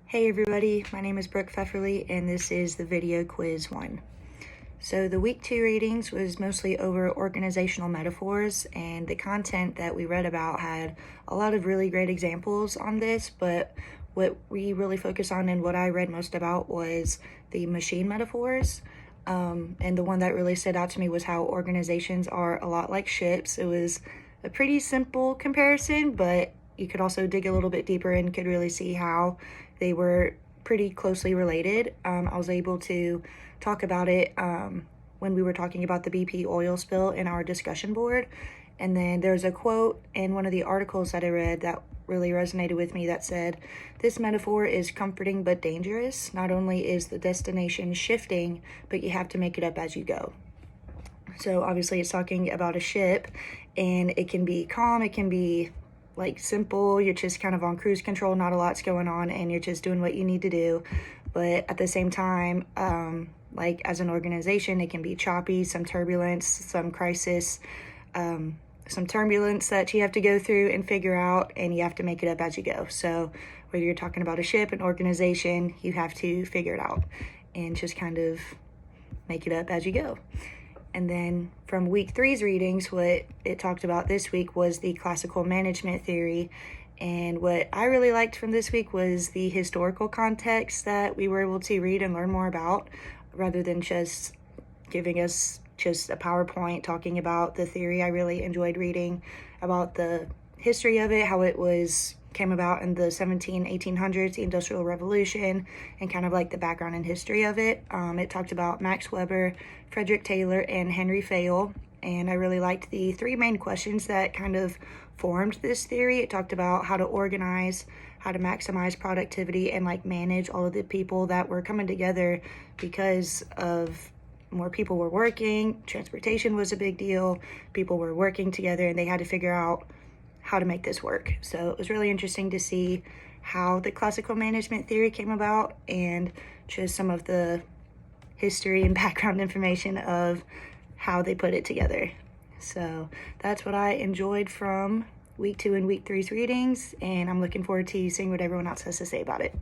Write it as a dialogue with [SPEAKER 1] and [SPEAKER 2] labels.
[SPEAKER 1] Hey everybody, my name is Brooke Pfefferly and this is the video quiz 1. So the week 2 readings was mostly over organizational metaphors, and the content that we read about had a lot of really great examples on this, but what we really focused on and what I read most about was the machine metaphors. And the one that really stood out to me was how organizations are a lot like ships. It was a pretty simple comparison, but you could also dig a little bit deeper and could really see how they were pretty closely related. I was able to talk about it when we were talking about the BP oil spill in our discussion board. And then there's a quote in one of the articles that I read that really resonated with me that said, "This metaphor is comforting but dangerous. Not only is the destination shifting, but you have to make it up as you go." So obviously it's talking about a ship, and it can be calm, it can be like simple, you're just kind of on cruise control, not a lot's going on, and you're just doing what you need to do. But at the same time, like as an organization, it can be choppy, some turbulence, some crisis, some turbulence that you have to go through and figure out, and you have to make it up as you go. So whether you're talking about a ship, an organization, you have to figure it out and just kind of make it up as you go. And then from week 3's readings, what it talked about this week was the classical management theory. And what I really liked from this week was the historical context that we were able to read and learn more about, rather than just giving us just a PowerPoint talking about the theory. I really enjoyed reading about the history of it, how it came about in the 1800s, the Industrial Revolution, and kind of like the background and history of it. It talked about Max Weber, Frederick Taylor, and Henry Fayol, and I really liked the 3 main questions that kind of formed this theory. It talked about how to organize, how to maximize productivity, and like manage all of the people that were coming together because of more people were working, transportation was a big deal, people were working together, and they had to figure out how to make this work. So it was really interesting to see how the classical management theory came about and just some of the history and background information of how they put it together. So that's what I enjoyed from week 2 and week 3's readings, and I'm looking forward to seeing what everyone else has to say about it.